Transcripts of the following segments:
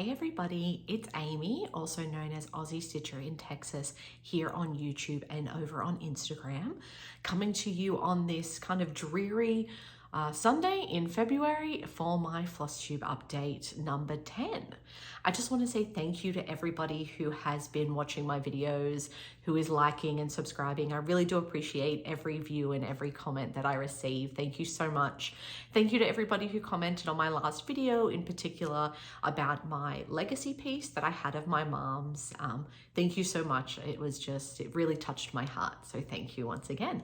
Hey everybody, it's Amy, also known as Aussie Stitcher in Texas, here on YouTube and over on Instagram, coming to you on this kind of dreary Sunday in February for my Flosstube update number 10. I just want to say thank you to everybody who has been watching my videos, who is liking and subscribing. I really do appreciate every view and every comment that I receive. Thank you so much. Thank you to everybody who commented on my last video, in particular about my legacy piece that I had of my mom's. Thank you so much. It really touched my heart. So thank you once again.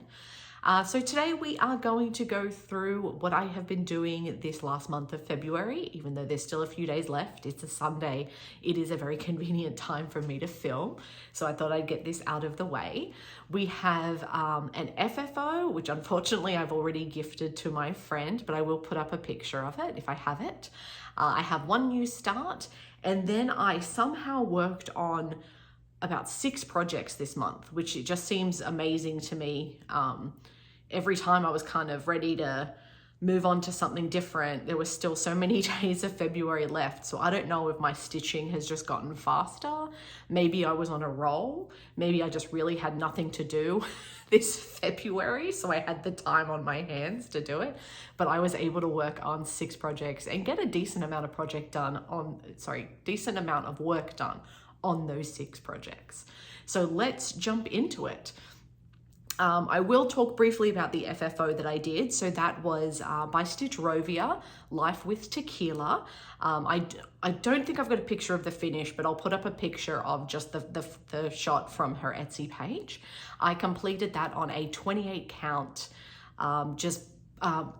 So today we are going to go through what I have been doing this last month of February, even though there's still a few days left. It's a Sunday. It is a very convenient time for me to film. So I thought I'd get this out of the way. We have an FFO, which unfortunately I've already gifted to my friend, but I will put up a picture of it if I have it. I have one new start, and then I somehow worked on about 6 projects this month, which it just seems amazing to me. Every time I was kind of ready to move on to something different, there was still so many days of February left. So I don't know if my stitching has just gotten faster. Maybe I was on a roll. Maybe I just really had nothing to do this February, so I had the time on my hands to do it. But I was able to work on 6 projects and get a decent amount of work done on those 6 projects. So let's jump into it. I will talk briefly about the FFO that I did. So that was by Stitchrovia, Life with Tequila. I don't think I've got a picture of the finish, but I'll put up a picture of just the shot from her Etsy page. I completed that on a 28 count,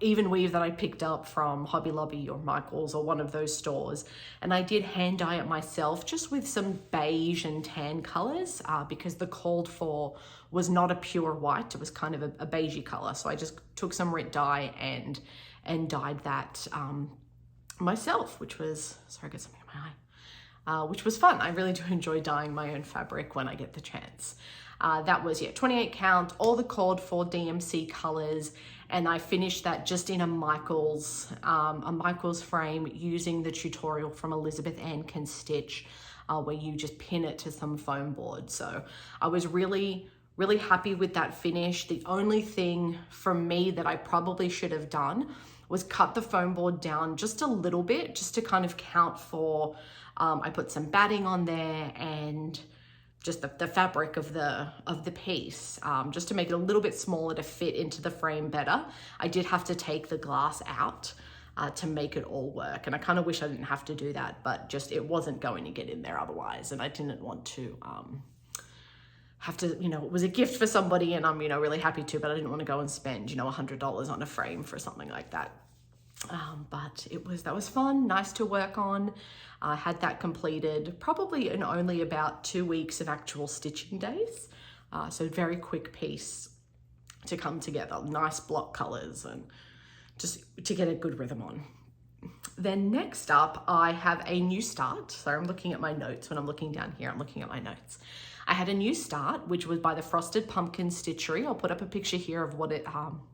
even weave that I picked up from Hobby Lobby or Michael's or one of those stores. And I did hand dye it myself, just with some beige and tan colors, because the called for was not a pure white. It was kind of a beigey color. So I just took some RIT dye and dyed that myself, which was, sorry, I got something in my eye, which was fun. I really do enjoy dyeing my own fabric when I get the chance. That was, 28 count, all the called for DMC colors, and I finished that just in a Michael's frame using the tutorial from Elizabeth Ann Can Stitch, where you just pin it to some foam board. So I was really happy with that finish. The only thing from me that I probably should have done was cut the foam board down just a little bit, just to kind of count for, I put some batting on there and just the fabric of the piece, just to make it a little bit smaller to fit into the frame better. I did have to take the glass out to make it all work. And I kind of wish I didn't have to do that, but just, it wasn't going to get in there otherwise. And I didn't want to have to, it was a gift for somebody and I'm, really happy to, but I didn't want to go and spend, $100 on a frame for something like that. But that was fun, nice to work on. I had that completed probably in only about 2 weeks of actual stitching days. So very quick piece to come together, nice block colors and just to get a good rhythm on. Then next up, I have a new start. So I'm looking at my notes. When I'm looking down here, I'm looking at my notes. I had a new start, which was by the Frosted Pumpkin Stitchery. I'll put up a picture here of what it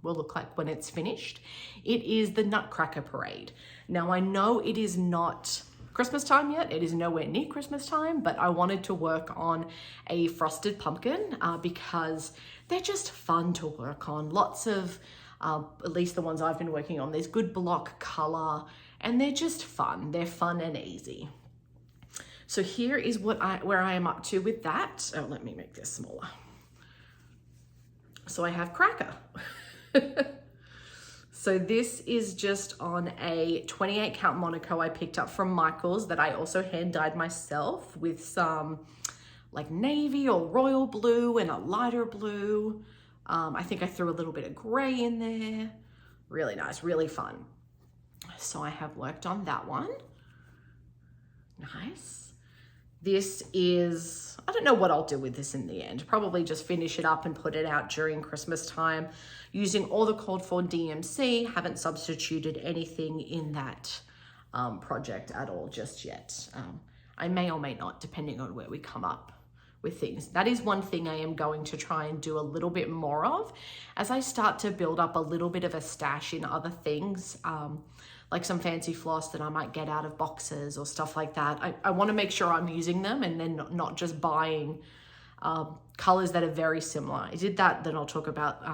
will look like when it's finished. It is the Nutcracker Parade. Now I know it is not Christmas time yet. It is nowhere near Christmas time, but I wanted to work on a frosted pumpkin because they're just fun to work on. Lots of, at least the ones I've been working on, there's good block color and they're just fun. They're fun and easy. So here is where I am up to with that. Oh, let me make this smaller. So I have Cracker. So this is just on a 28 count Monaco I picked up from Michael's that I also hand dyed myself with some like navy or royal blue and a lighter blue. I think I threw a little bit of gray in there. Really nice, really fun. So I have worked on that one. Nice. This is, I don't know what I'll do with this in the end. Probably just finish it up and put it out during Christmas time using all the called for DMC. Haven't substituted anything in that project at all just yet. I may or may not, depending on where we come up with things. That is one thing I am going to try and do a little bit more of as I start to build up a little bit of a stash in other things, like some fancy floss that I might get out of boxes or stuff like that. I want to make sure I'm using them and then not just buying colors that are very similar. I did that, then I'll talk about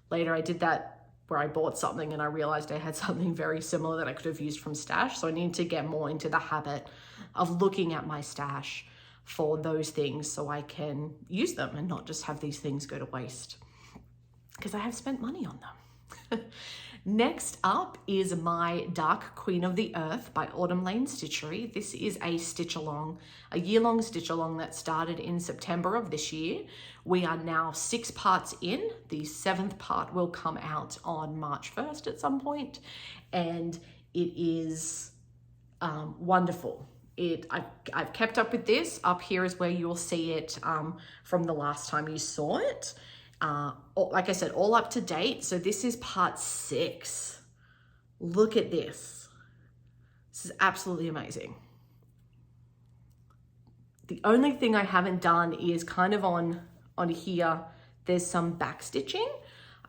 later. I did that where I bought something and I realized I had something very similar that I could have used from stash. So I need to get more into the habit of looking at my stash for those things so I can use them and not just have these things go to waste, because I have spent money on them. Next up is my Dark Queen of the Earth by Autumn Lane Stitchery. This is a stitch along, a year-long stitch along that started in September of this year. We are now 6 parts in. The 7th part will come out on March 1st at some point, and it is wonderful. I've kept up with this. Up here is where you'll see it from the last time you saw it. Like I said, all up to date. So this is part 6. Look at this. This is absolutely amazing. The only thing I haven't done is kind of on here, there's some back stitching.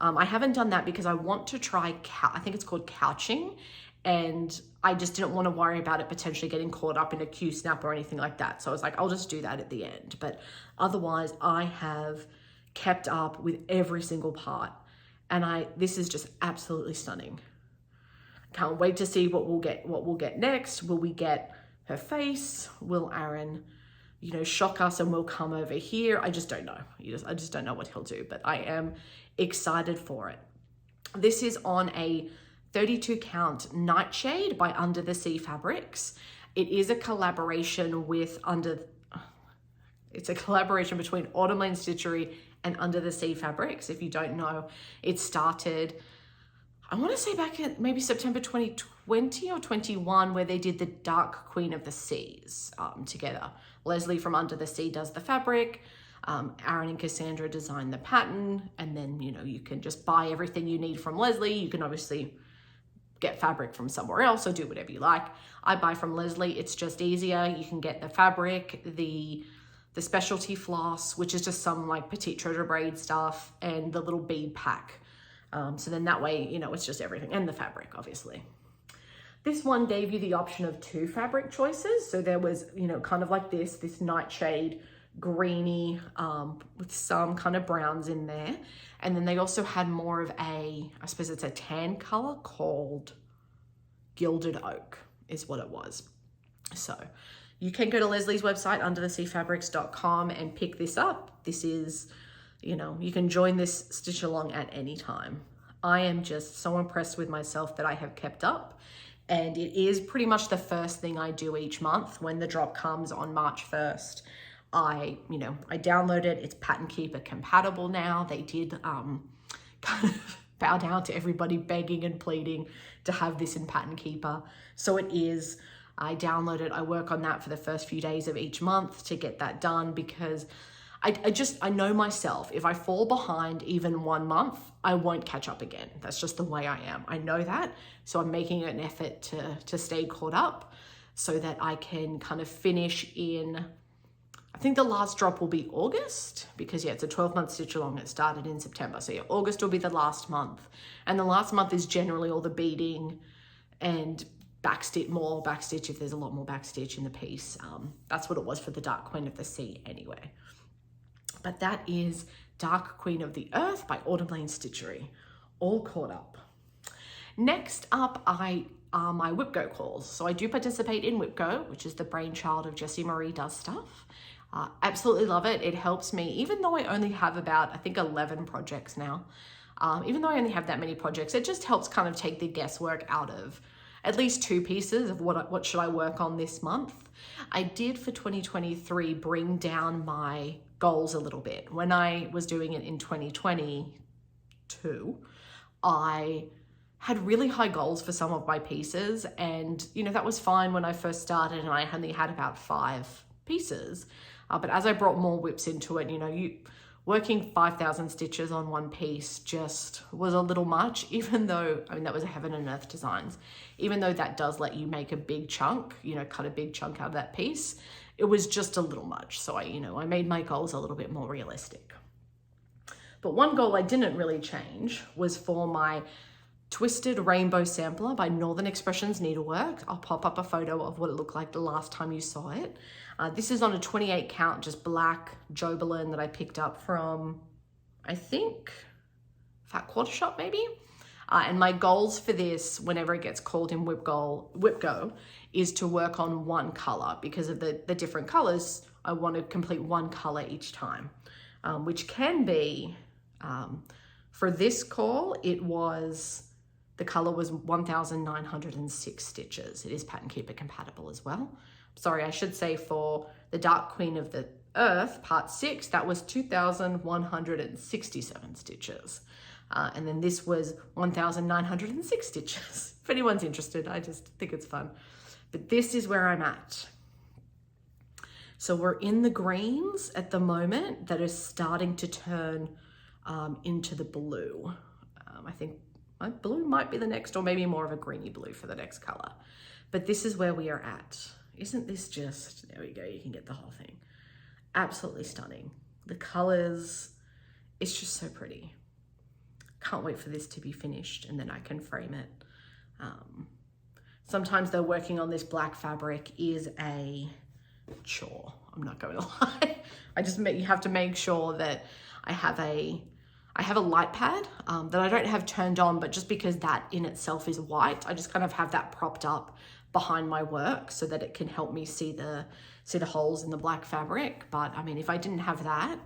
I haven't done that because I want to try, I think it's called couching, and I just didn't want to worry about it potentially getting caught up in a Q-snap or anything like that. So I was like, I'll just do that at the end. But otherwise, I have kept up with every single part, and this is just absolutely stunning. Can't wait to see what we'll get next. Will we get her face? Will Aaron, shock us and we'll come over here? I just don't know. I just don't know what he'll do, but I am excited for it. This is on a 32 count Nightshade by Under the Sea Fabrics. It is a collaboration with it's a collaboration between Autumn Lane Stitchery and Under the Sea Fabrics. If you don't know, it started, I want to say back in maybe September 2020 or 21, where they did the Dark Queen of the Seas together. Leslie from Under the Sea does the fabric. Aaron and Cassandra design the pattern, and then, you can just buy everything you need from Leslie. You can obviously get fabric from somewhere else or do whatever you like. I buy from Leslie. It's just easier. You can get the fabric, the specialty floss, which is just some like petite treasure braid stuff, and the little bead pack. So then that way, it's just everything, and the fabric, obviously. This one gave you the option of 2 fabric choices. So there was, kind of like this Nightshade greeny with some kind of browns in there. And then they also had more of I suppose it's a tan color called Gilded Oak is what it was. So you can go to Leslie's website, undertheseafabrics.com, and pick this up. This is, you can join this stitch along at any time. I am just so impressed with myself that I have kept up, and it is pretty much the first thing I do each month. When the drop comes on March 1st, I download it. It's Pattern Keeper compatible now. They did kind of bow down to everybody begging and pleading to have this in Pattern Keeper. So it is. I download it. I work on that for the first few days of each month to get that done, because I know myself. If I fall behind even 1 month, I won't catch up again. That's just the way I am. I know that. So I'm making an effort to stay caught up so that I can kind of finish in, I think the last drop will be August, because it's a 12-month stitch along. It started in September. So August will be the last month. And the last month is generally all the beading and more backstitch if there's a lot more backstitch in the piece. That's what it was for the Dark Queen of the Sea anyway. But that is Dark Queen of the Earth by Autumn Lane Stitchery, all caught up. Next up are my WIP Go calls. So I do participate in WIP Go, which is the brainchild of Jessie Marie Does Stuff. Absolutely love it. It helps me, even though I only have about, I think, 11 projects now. Even though I only have that many projects, it just helps kind of take the guesswork out of at least 2 pieces of what should I work on this month. I did for 2023 bring down my goals a little bit. When I was doing it in 2022, I had really high goals for some of my pieces, and that was fine when I first started and I only had about 5 pieces. But as I brought more WIPs into it, working 5,000 stitches on one piece just was a little much, even though, that was a Heaven and Earth Designs, even though that does let you make a big chunk, cut a big chunk out of that piece. it was just a little much. So I made my goals a little bit more realistic. But one goal I didn't really change was for my Twisted Rainbow Sampler by Northern Expression Needleworks. I'll pop up a photo of what it looked like the last time you saw it. This is on a 28 count, just black Jobelin that I picked up from, I think, Fat Quarter Shop maybe. And my goals for this, whenever it gets called in WIP Go, is to work on one color. Because of the different colors, I want to complete one color each time, which can be, for this call, the color was 1,906 stitches. It is Pattern Keeper compatible as well. Sorry, I should say for the Dark Queen of the Earth, part 6, that was 2,167 stitches. And then this was 1,906 stitches. If anyone's interested, I just think it's fun. But this is where I'm at. So we're in the greens at the moment that are starting to turn into the blue. I think my blue might be the next, or maybe more of a greeny blue for the next color. But this is where we are at. Isn't this just, there we go, you can get the whole thing. Absolutely stunning. The colors, it's just so pretty. Can't wait for this to be finished and then I can frame it. Sometimes though, working on this black fabric is a chore. I'm not going to lie. You have to make sure that I have a light pad that I don't have turned on, but just because that in itself is white, I just kind of have that propped up behind my work so that it can help me see the holes in the black fabric. But I mean, if I didn't have that,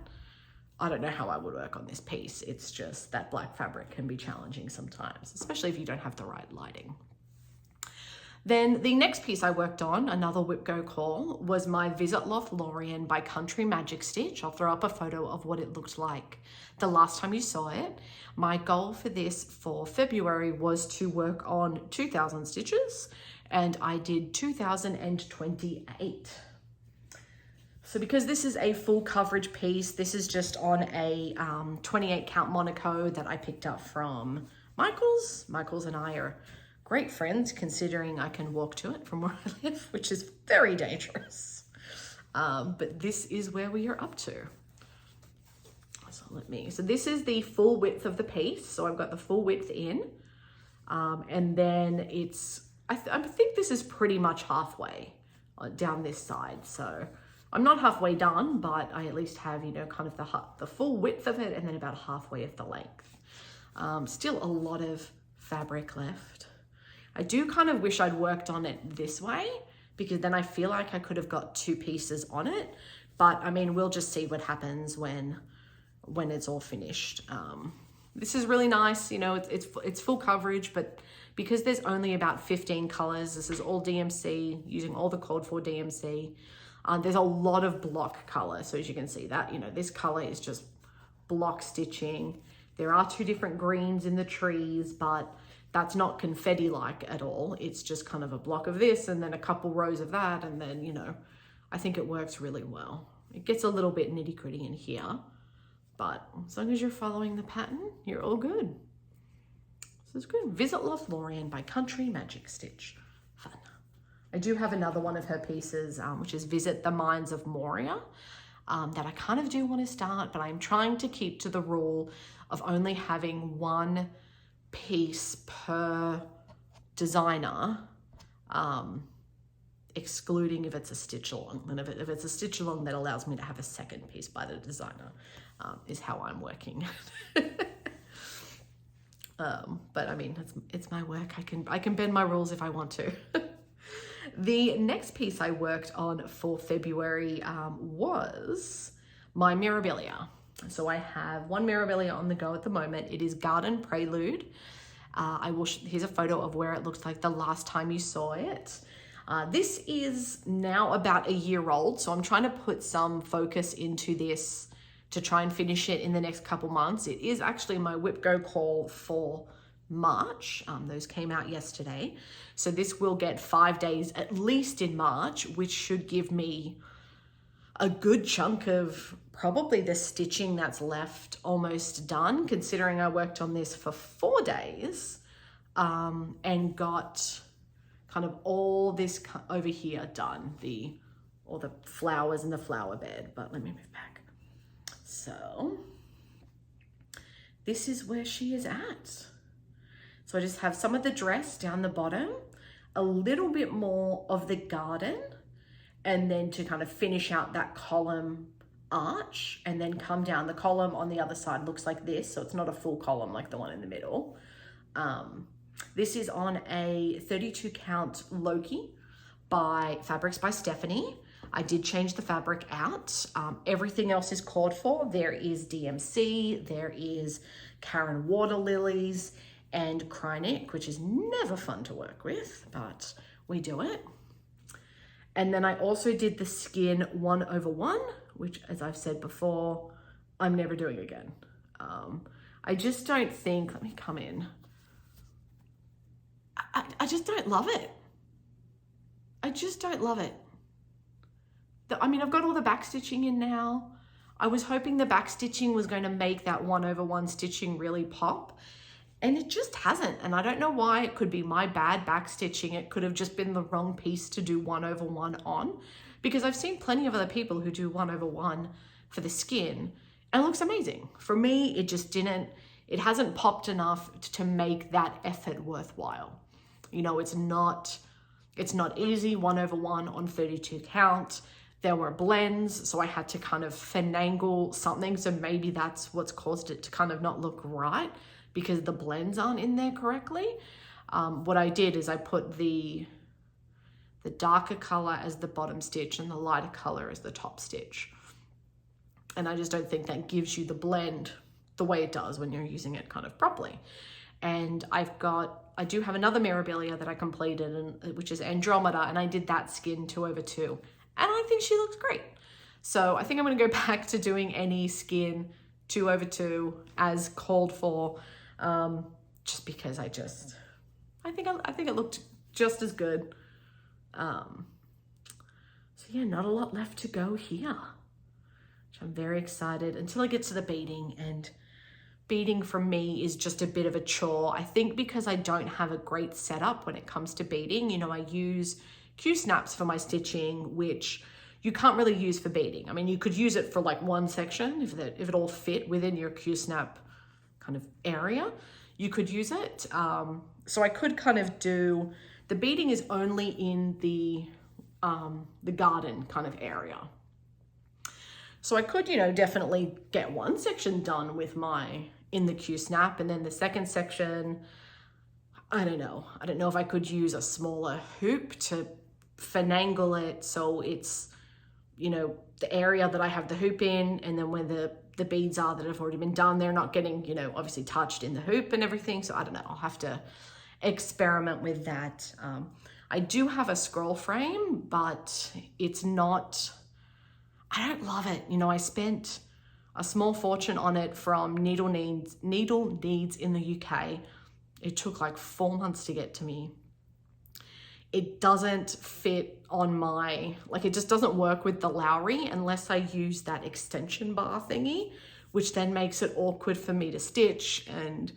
I don't know how I would work on this piece. It's just that black fabric can be challenging sometimes, especially if you don't have the right lighting. Then the next piece I worked on, another WIP Go call, was my Visit Lothlorien by Country Magic Stitch. I'll throw up a photo of what it looked like the last time you saw it. My goal for this for February was to work on 2,000 stitches, and I did 2,028. So because this is a full coverage piece, this is just on a 28 count Monaco that I picked up from Michael's. Michael's and I are great friends, considering I can walk to it from where I live, which is very dangerous. But this is where we are up to. So this is the full width of the piece. So I've got the full width in, and then I think this is pretty much halfway down this side. So I'm not halfway done, but I at least have, kind of the full width of it and then about halfway of the length. Still a lot of fabric left. I do kind of wish I'd worked on it this way, because then I feel like I could have got 2 pieces on it. But I mean, we'll just see what happens when it's all finished. This is really nice, it's full coverage, but because there's only about 15 colors, this is all DMC, using all the called for DMC. There's a lot of block color. So as you can see that, this color is just block stitching. There are 2 different greens in the trees, but that's not confetti-like at all. It's just kind of a block of this and then a couple rows of that. And then, I think it works really well. It gets a little bit nitty-gritty in here, but as long as you're following the pattern, you're all good. This is good. Visit Lothlorien by Country Magic Stitch. Fun. I do have another one of her pieces, which is Visit the Mines of Moria, that I kind of do want to start, but I'm trying to keep to the rule of only having 1 piece per designer, excluding if it's a stitch along. And if it's a stitch along, that allows me to have a second piece by the designer, is how I'm working. But I mean, it's my work. I can bend my rules if I want to. The next piece I worked on for February was my Mirabilia. So I have 1 Mirabilia on the go at the moment. It is Garden Prelude. Here's a photo of where it looks like the last time you saw it. This is now about a year old, so I'm trying to put some focus into this to try and finish it in the next couple months. It is actually my WIP Go call for March. Those came out yesterday. So this will get 5 days at least in March, which should give me a good chunk of probably the stitching that's left almost done, considering I worked on this for 4 days and got kind of all this over here done, the or the flowers in the flower bed, but let me move back. So this is where she is at. So I just have some of the dress down the bottom, a little bit more of the garden, and then to kind of finish out that column arch, and then come down. The column on the other side looks like this, so it's not a full column like the one in the middle. This is on a 32 count Loki by Fabrics by Stephanie. I did change the fabric out. Everything else is called for. There is DMC, there is Karen Water Lilies, and Krynic, which is never fun to work with, but we do it. And then I also did the skin 1/1, which, as I've said before, I'm never doing again. I just don't think, let me come in. I just don't love it. I just don't love it. I mean, I've got all the back stitching in now. I was hoping the back stitching was going to make that 1/1 stitching really pop, and it just hasn't. And I don't know why. It could be my bad back stitching. It could have just been the wrong piece to do 1/1 on, because I've seen plenty of other people who do 1/1 for the skin, and it looks amazing. For me, it just didn't, it hasn't popped enough to make that effort worthwhile. You know, it's not easy 1/1 on 32 count. There were blends, so I had to kind of finagle something. So maybe that's what's caused it to kind of not look right, because the blends aren't in there correctly. What I did is I put the darker color as the bottom stitch and the lighter color as the top stitch. And I just don't think that gives you the blend the way it does when you're using it kind of properly. And I do have another Mirabilia that I completed, which is Andromeda, and I did that skin 2/2. And I think she looks great. So I think I'm gonna go back to doing any skin 2/2 as called for, just because I think it looked just as good. So yeah, not a lot left to go here, which I'm very excited until I get to the beading. And beading for me is just a bit of a chore. I think because I don't have a great setup when it comes to beading. You know, I use Q-snaps for my stitching, which you can't really use for beading. I mean, you could use it for like one section if it all fit within your Q-snap kind of area, you could use it. So I could kind of do, the beading is only in the garden kind of area. So I could, you know, definitely get one section done with in the Q-snap, and then the second section, I don't know if I could use a smaller hoop to finagle it so it's, you know, the area that I have the hoop in, and then where the beads are that have already been done, they're not getting, you know, obviously touched in the hoop and everything. So I don't know, I'll have to experiment with that. I do have a scroll frame, but it's not, I don't love it. You know, I spent a small fortune on it from Needle Needs in the UK. It took like 4 months to get to me. It doesn't fit on it just doesn't work with the Lowry unless I use that extension bar thingy, which then makes it awkward for me to stitch. And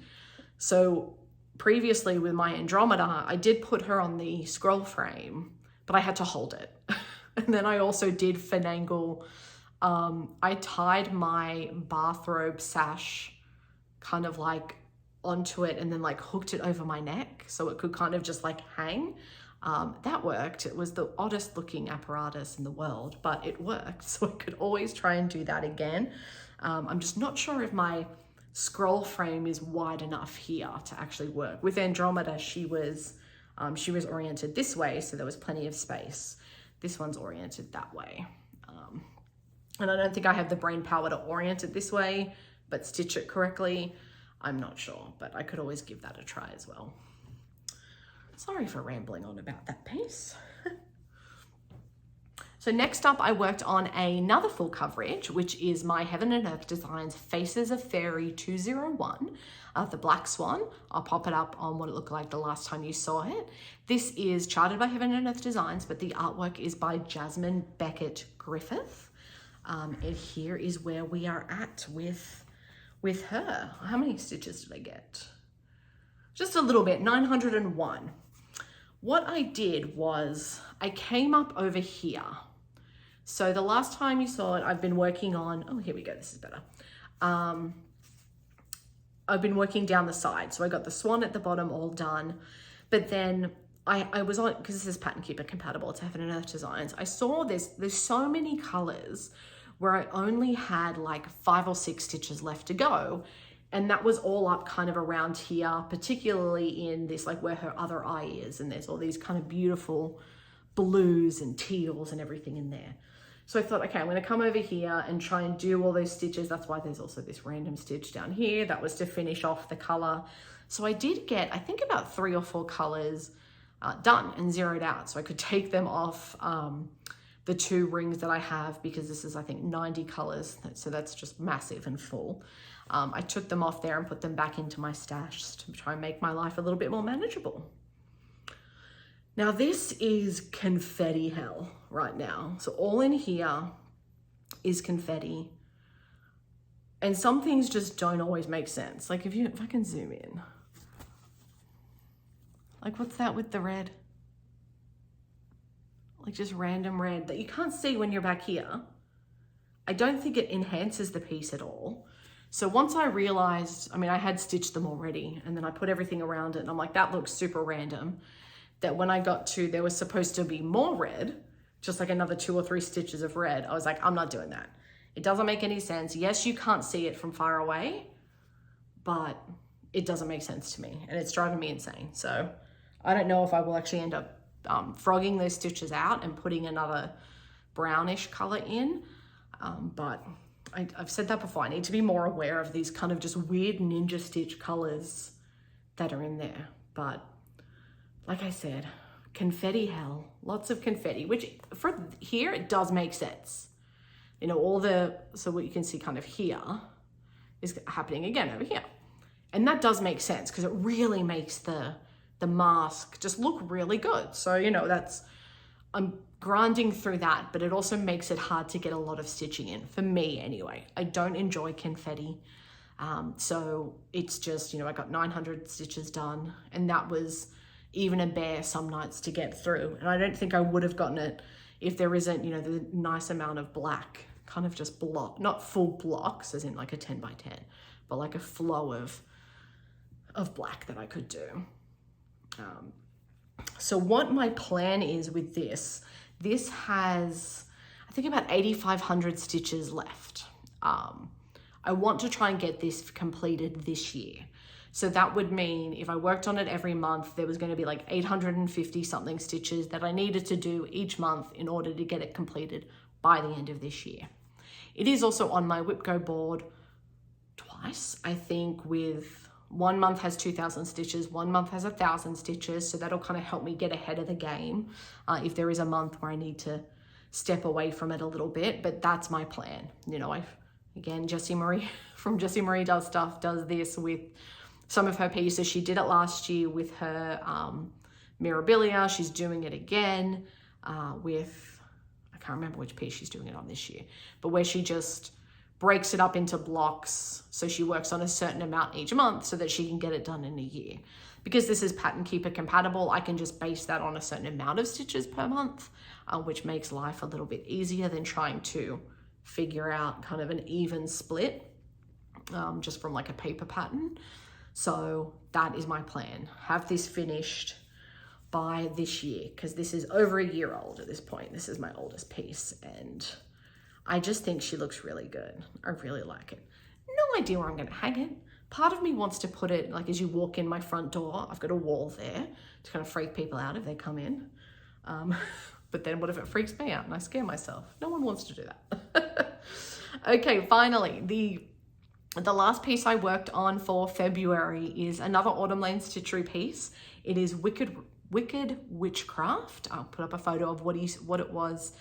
so previously with my Andromeda, I did put her on the scroll frame, but I had to hold it. And then I also did finagle. I tied my bathrobe sash kind of like onto it and then like hooked it over my neck so it could kind of just like hang. That worked. It was the oddest looking apparatus in the world, but it worked. So I could always try and do that again. I'm just not sure if my scroll frame is wide enough here to actually work. With Andromeda, she was oriented this way, so there was plenty of space. This one's oriented that way. And I don't think I have the brain power to orient it this way, but stitch it correctly, I'm not sure, but I could always give that a try as well. Sorry for rambling on about that piece. So next up, I worked on another full coverage, which is my Heaven and Earth Designs Faces of Faery 201 of the Black Swan. I'll pop it up on what it looked like the last time you saw it. This is charted by Heaven and Earth Designs, but the artwork is by Jasmine Becket Griffith. And here is where we are at with her. How many stitches did I get? Just a little bit, 901. What I did was I came up over here So the last time you saw it, I've been working on, oh, here we go, this is better. I've been working down the side. So I got the swan at the bottom all done, but then I was on, because this is Pattern Keeper compatible, it's Heaven and Earth Designs. I saw there's so many colors where I only had like 5 or 6 stitches left to go. And that was all up kind of around here, particularly in this, like where her other eye is. And there's all these kind of beautiful blues and teals and everything in there. So I thought, okay, I'm going to come over here and try and do all those stitches. That's why there's also this random stitch down here. That was to finish off the color. So I did get, I think, about 3 or 4 colors done and zeroed out. So I could take them off the 2 rings that I have, because this is, I think, 90 colors. So that's just massive and full. I took them off there and put them back into my stash to try and make my life a little bit more manageable. Now this is confetti hell right now. So all in here is confetti. And some things just don't always make sense. Like if I can zoom in. Like what's that with the red? Like just random red that you can't see when you're back here. I don't think it enhances the piece at all. So once I realized, I mean, I had stitched them already, and then I put everything around it, and I'm like, that looks super random. That when I got to, there was supposed to be more red, just like another 2 or 3 stitches of red. I was like, I'm not doing that. It doesn't make any sense. Yes, you can't see it from far away, but it doesn't make sense to me, and it's driving me insane. So I don't know if I will actually end up frogging those stitches out and putting another brownish color in, but I've said that before. I need to be more aware of these kind of just weird ninja stitch colors that are in there. But like I said, confetti hell, lots of confetti, which for here, it does make sense. You know, so what you can see kind of here is happening again over here. And that does make sense because it really makes the mask just look really good. So, you know, I'm grinding through that, but it also makes it hard to get a lot of stitching in, for me anyway. I don't enjoy confetti. So it's just, you know, I got 900 stitches done, and that was even a bear some nights to get through. And I don't think I would have gotten it if there isn't, you know, the nice amount of black, kind of just block, not full blocks as in like a 10 by 10, but like a flow of black that I could do. So what my plan is with this has, I think, about 8,500 stitches left. I want to try and get this completed this year. So that would mean if I worked on it every month, there was going to be like 850 something stitches that I needed to do each month in order to get it completed by the end of this year. It is also on my WIP Go board twice, I think, with one month has 2,000 stitches, one month has 1,000 stitches. So that'll kind of help me get ahead of the game if there is a month where I need to step away from it a little bit. But that's my plan. You know, again, Jessie Marie from Jessie Marie Does Stuff does this with some of her pieces. She did it last year with her Mirabilia. She's doing it again with, I can't remember which piece she's doing it on this year, but where she just breaks it up into blocks. So she works on a certain amount each month so that she can get it done in a year. Because this is Pattern Keeper compatible, I can just base that on a certain amount of stitches per month, which makes life a little bit easier than trying to figure out kind of an even split just from like a paper pattern. So that is my plan. Have this finished by this year, because this is over a year old at this point. This is my oldest piece, and I just think she looks really good. I really like it. No idea where I'm going to hang it. Part of me wants to put it, like as you walk in my front door, I've got a wall there to kind of freak people out if they come in. But then what if it freaks me out and I scare myself? No one wants to do that. Okay, finally, the last piece I worked on for February is another Autumn Lane Stitchery piece. It is Wicked Witchcraft. I'll put up a photo of what it was,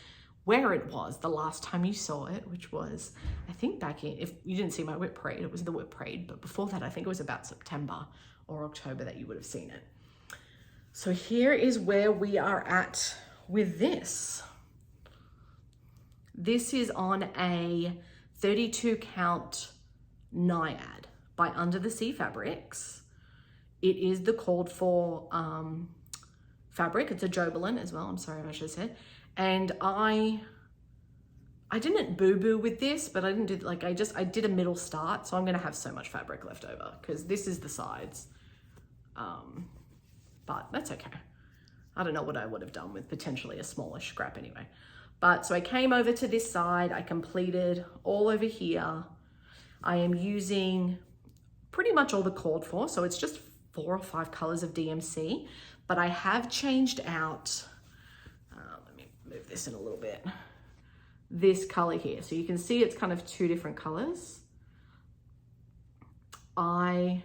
where it was the last time you saw it, which was, I think back in, if you didn't see my WIP Parade, it was the WIP Parade, but before that, I think it was about September or October that you would have seen it. So here is where we are at with this. This is on a 32 count Naiad by Under the Sea Fabrics. It is the called for fabric. It's a Jobelin as well. I'm sorry if I should have said. And I I didn't boo-boo with this, but I didn't do, like, I did a middle start, so I'm gonna have so much fabric left over because this is the sides. But that's okay. I don't know what I would have done with potentially a smaller scrap anyway. But so I came over to this side, I completed all over here. I am using pretty much all the called for, so it's just 4 or 5 colors of DMC, but I have changed out, let me move this in a little bit, this color here. So you can see it's kind of 2 different colors. I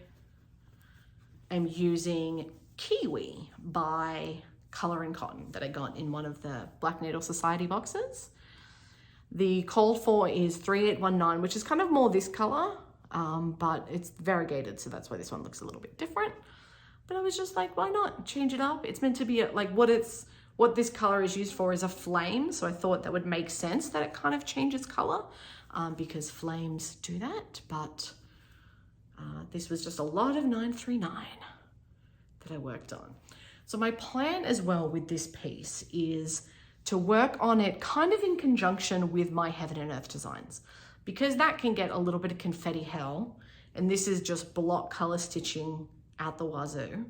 am using Kiwi by Color and Cotton that I got in one of the Black Needle Society boxes. The called for is 3819, which is kind of more this color, but it's variegated, so that's why this one looks a little bit different. But I was just like, why not change it up? It's meant to be like what this color is used for is a flame, so I thought that would make sense that it kind of changes color because flames do that. But this was just a lot of 939 that I worked on. So my plan as well with this piece is to work on it kind of in conjunction with my Heaven and Earth designs, because that can get a little bit of confetti hell, and this is just block color stitching out the wazoo.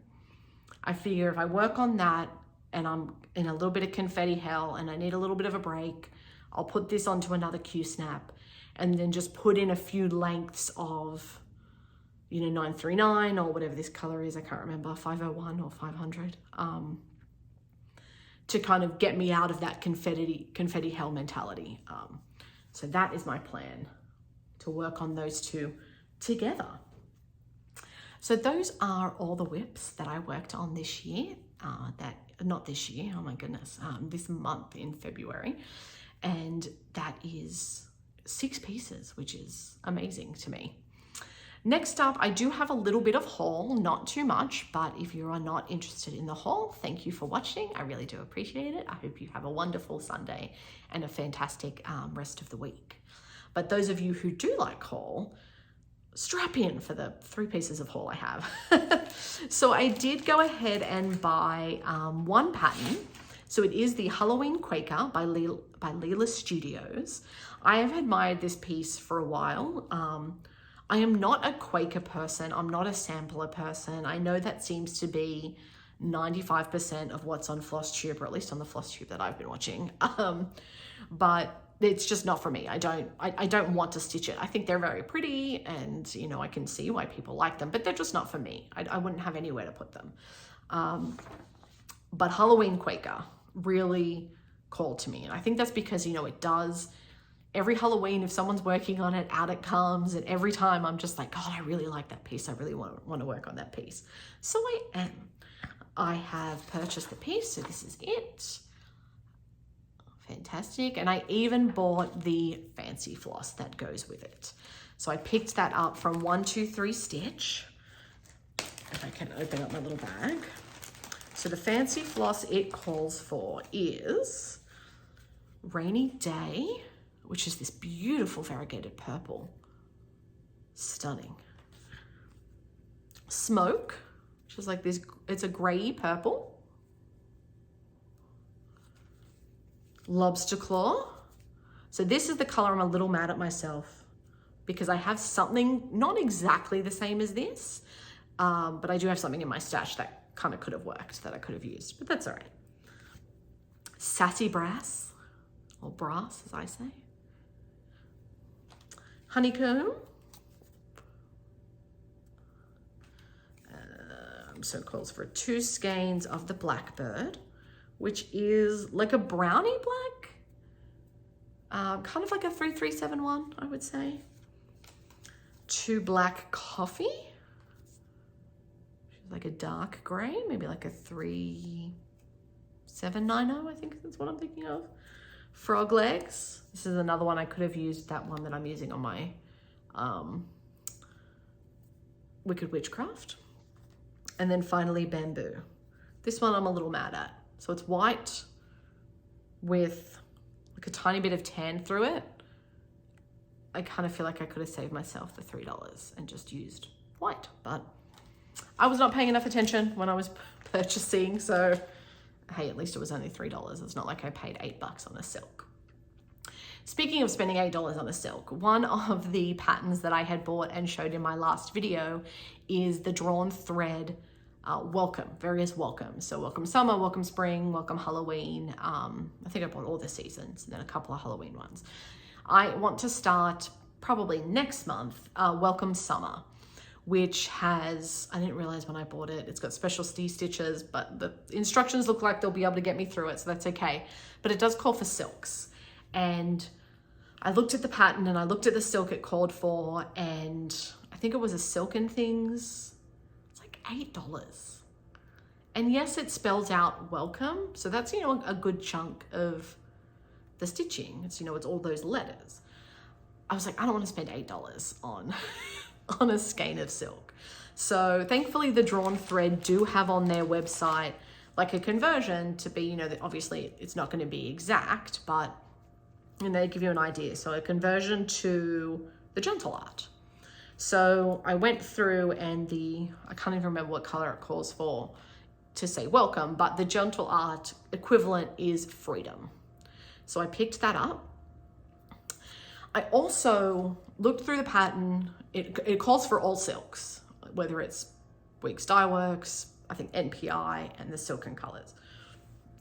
I figure if I work on that and I'm in a little bit of confetti hell and I need a little bit of a break, I'll put this onto another Q-snap and then just put in a few lengths of, you know, 939 or whatever this color is, I can't remember, 501 or 500, to kind of get me out of that confetti hell mentality. So that is my plan, to work on those 2 together. So those are all the WIPs that I worked on this year, not this year, oh my goodness, this month in February. And that is 6 pieces, which is amazing to me. Next up, I do have a little bit of haul, not too much, but if you are not interested in the haul, thank you for watching. I really do appreciate it. I hope you have a wonderful Sunday and a fantastic rest of the week. But those of you who do like haul, strap in for the 3 pieces of haul I have. So I did go ahead and buy one pattern. So it is the Halloween Quaker by Leela Studios. I have admired this piece for a while. I am not a Quaker person. I'm not a sampler person. I know that seems to be 95% of what's on Flosstube, or at least on the Flosstube that I've been watching. But it's just not for me. I don't want to stitch it. I think they're very pretty and, you know, I can see why people like them, but they're just not for me. I wouldn't have anywhere to put them. But Halloween Quaker really called to me. And I think that's because, you know, it does. Every Halloween, if someone's working on it, out it comes. And every time I'm just like, God, I really like that piece. I really want to work on that piece. So I am. I have purchased the piece. So this is it. Fantastic. And I even bought the fancy floss that goes with it. So I picked that up from 123 Stitch. If I can open up my little bag. So the fancy floss it calls for is Rainy Day, which is this beautiful variegated purple. Stunning. Smoke, which is like this, it's a grey purple. Lobster Claw. So this is the color I'm a little mad at myself because I have something not exactly the same as this, but I do have something in my stash that kind of could have worked, that I could have used, but that's all right. Sassy Brass, or Brass as I say. Honeycomb. So it calls for 2 skeins of the Blackbird, which is like a brownie black, kind of like a 3371, I would say. 2 black coffee, which is like a dark gray, maybe like a 3790, I think that's what I'm thinking of. Frog legs. This is another one I could have used, that one that I'm using on my Wicked Witchcraft. And then finally bamboo. This one I'm a little mad at. So it's white with like a tiny bit of tan through it. I kind of feel like I could have saved myself the $3 and just used white, but I was not paying enough attention when I was purchasing, so hey, at least it was only $3. It's not like I paid $8 on a silk. Speaking of spending $8 on a silk, one of the patterns that I had bought and showed in my last video is the drawn thread various welcomes. So welcome summer, welcome spring, welcome Halloween. I think I bought all the seasons and then a couple of Halloween ones. I want to start probably next month, welcome summer, which has, I didn't realize when I bought it, it's got specialty stitches, but the instructions look like they'll be able to get me through it, so that's okay. But it does call for silks. And I looked at the pattern and I looked at the silk it called for, and I think it was a Silken Things. It's like $8. And yes, it spells out welcome. So that's, you know, a good chunk of the stitching. It's, you know, it's all those letters. I was like, I don't want to spend $8 on, on a skein of silk. So thankfully the drawn thread do have on their website like a conversion to be, you know, that obviously it's not going to be exact, but and they give you an idea. So a conversion to the gentle art. So I went through and I can't even remember what color it calls for to say welcome, but the gentle art equivalent is freedom. So I picked that up. I also looked through the pattern. It calls for all silks, whether it's Weeks Dye Works, I think NPI, and the silken colors.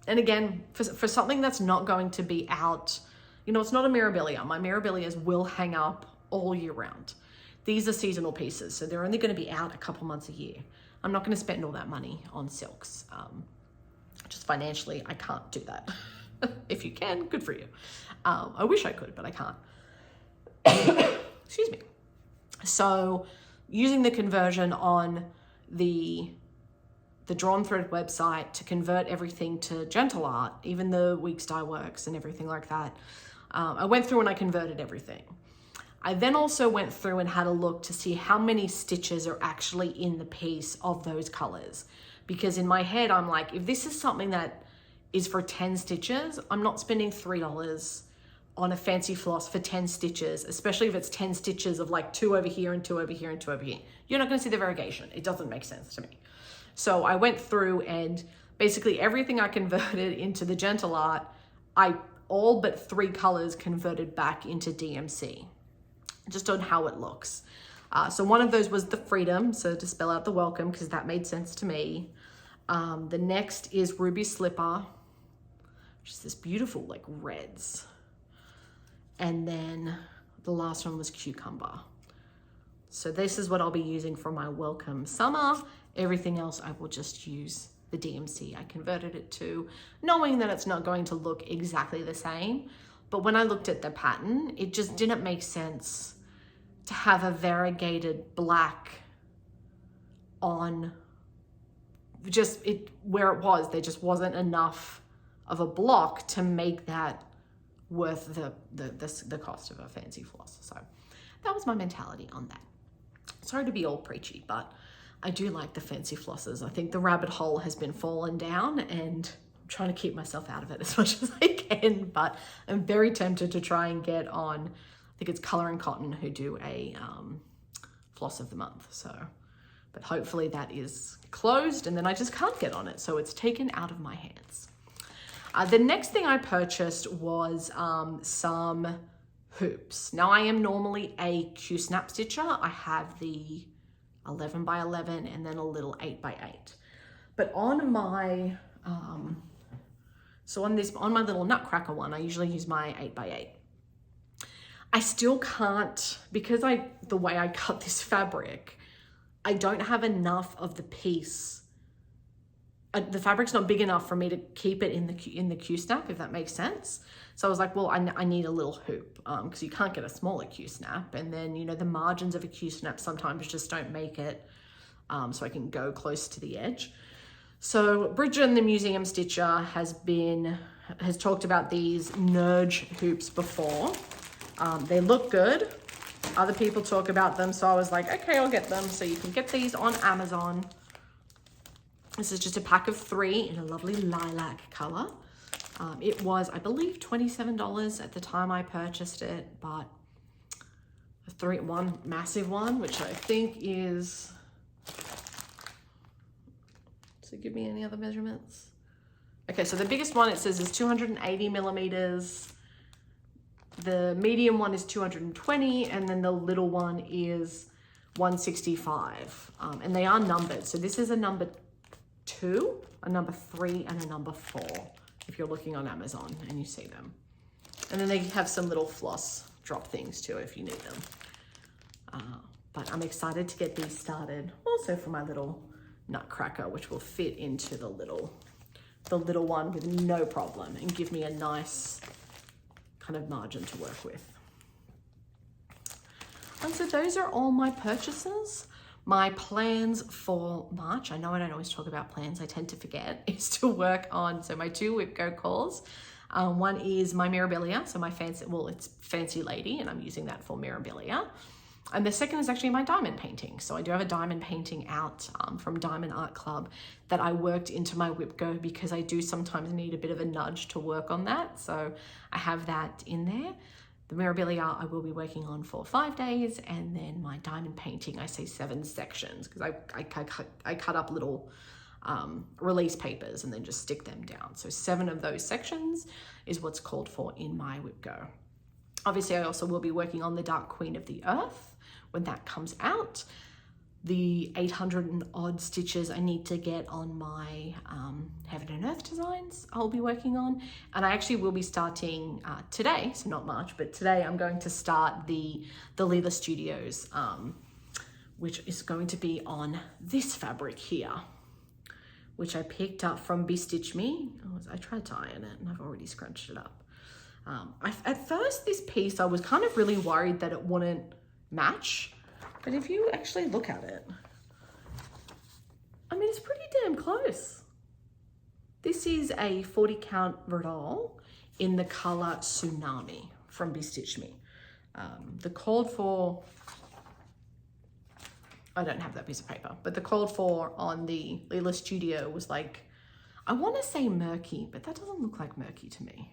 And again, for something that's not going to be out, you know, it's not a Mirabilia. My Mirabilias will hang up all year round. These are seasonal pieces, so they're only going to be out a couple months a year. I'm not going to spend all that money on silks. Just financially, I can't do that. If you can, good for you. I wish I could, but I can't. Excuse me. So using the conversion on the drawn thread website to convert everything to gentle art, even the Weeks Dye Works and everything like that, I went through and I converted everything. I then also went through and had a look to see how many stitches are actually in the piece of those colors. Because in my head, I'm like, if this is something that is for 10 stitches, I'm not spending $3 on a fancy floss for 10 stitches, especially if it's 10 stitches of like 2 over here and 2 over here and 2 over here. You're not gonna see the variegation. It doesn't make sense to me. So I went through and basically everything I converted into the gentle art, all but 3 colors converted back into DMC, just on how it looks. So one of those was the freedom, so to spell out the welcome, because that made sense to me. The next is Ruby Slipper, which is this beautiful like reds. And then the last one was Cucumber. So this is what I'll be using for my welcome summer. Everything else I will just use the DMC I converted it to, knowing that it's not going to look exactly the same. But when I looked at the pattern, it just didn't make sense to have a variegated black on just it where it was. There just wasn't enough of a block to make that worth the cost of a fancy floss. So that was my mentality on that. Sorry to be all preachy, but I do like the fancy flosses. I think the rabbit hole has been fallen down and I'm trying to keep myself out of it as much as I can, but I'm very tempted to try and get on, I think it's Color and Cotton who do a floss of the month. So, but hopefully that is closed and then I just can't get on it. So it's taken out of my hands. The next thing I purchased was some hoops. Now I am normally a Q-snap stitcher. I have the 11 by 11 and then a little 8 by 8. But on my, on my little Nutcracker one, I usually use my 8 by 8. I still can't, because the way I cut this fabric, I don't have enough of the piece. The fabric's not big enough for me to keep it in the Q-snap, if that makes sense. So I was like, well, I need a little hoop because you can't get a smaller Q-snap. And then, you know, the margins of a Q-snap sometimes just don't make it so I can go close to the edge. So Bridget and the Museum Stitcher has talked about these Nerge hoops before. They look good. Other people talk about them. So I was like, okay, I'll get them. So you can get these on Amazon. This is just a pack of 3 in a lovely lilac color. It was, I believe, $27 at the time I purchased it, but one massive one, which I think is, does it give me any other measurements? Okay, so the biggest one it says is 280 millimeters. The medium one is 220 and then the little one is 165. And they are numbered. So this is a number 2, a number 3, and a number 4, if you're looking on Amazon and you see them. And then they have some little floss drop things too if you need them. But I'm excited to get these started also for my little Nutcracker, which will fit into the little one with no problem and give me a nice kind of margin to work with. And so those are all my purchases. My plans for March, I know I don't always talk about plans, I tend to forget, is to work on, so my 2 WIP Go calls. One is my Mirabilia, so my fancy, well, it's Fancy Lady, and I'm using that for Mirabilia. And the second is actually my diamond painting. So I do have a diamond painting out from Diamond Art Club that I worked into my WIP Go because I do sometimes need a bit of a nudge to work on that. So I have that in there. The Mirabilia I will be working on for 5 days, and then my diamond painting, I say 7 sections because I cut up little release papers and then just stick them down. So 7 of those sections is what's called for in my WIP Go. Obviously, I also will be working on the Dark Queen of the Earth when that comes out. The 800 and odd stitches I need to get on my Heaven and Earth designs I'll be working on. And I actually will be starting today, so not March, but today I'm going to start the Leela Studios, which is going to be on this fabric here, which I picked up from Bestitch Me. I tried to iron it and I've already scrunched it up. At first, this piece, I was kind of really worried that it wouldn't match, but if you actually look at it, I mean, it's pretty damn close. This is a 40 count Verdal in the color Tsunami from Bestitch Me. The called for, I don't have that piece of paper, but the called for on the Leela Studio was like, I want to say murky, but that doesn't look like murky to me.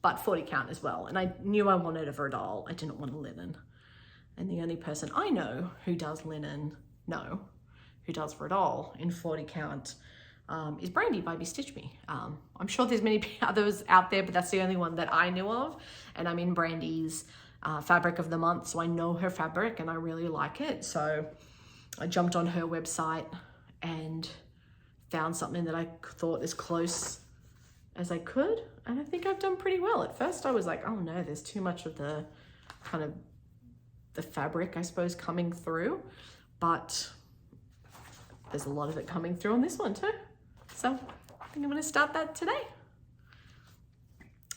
But 40 count as well. And I knew I wanted a Verdal. I didn't want a linen. And the only person I know who does linen, who does Verdal in 40 count is Brandy by Bestitch Me. I'm sure there's many others out there, but that's the only one that I knew of. And I'm in Brandy's fabric of the month, so I know her fabric and I really like it. So I jumped on her website and found something that I thought as close as I could, and I think I've done pretty well. At first I was like, oh no, there's too much of the kind of the fabric, I suppose, coming through, but there's a lot of it coming through on this one too. So I think I'm going to start that today.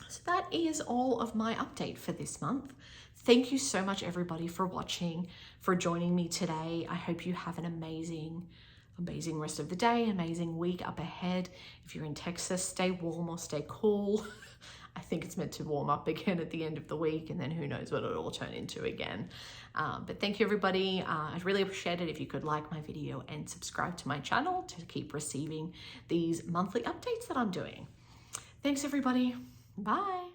So that is all of my update for this month. Thank you so much everybody for watching, for joining me today. I hope you have an amazing rest of the day, amazing week up ahead. If you're in Texas, stay warm or stay cool. I think it's meant to warm up again at the end of the week, and then who knows what it'll all turn into again. But thank you everybody. I'd really appreciate it if you could like my video and subscribe to my channel to keep receiving these monthly updates that I'm doing. Thanks everybody. Bye.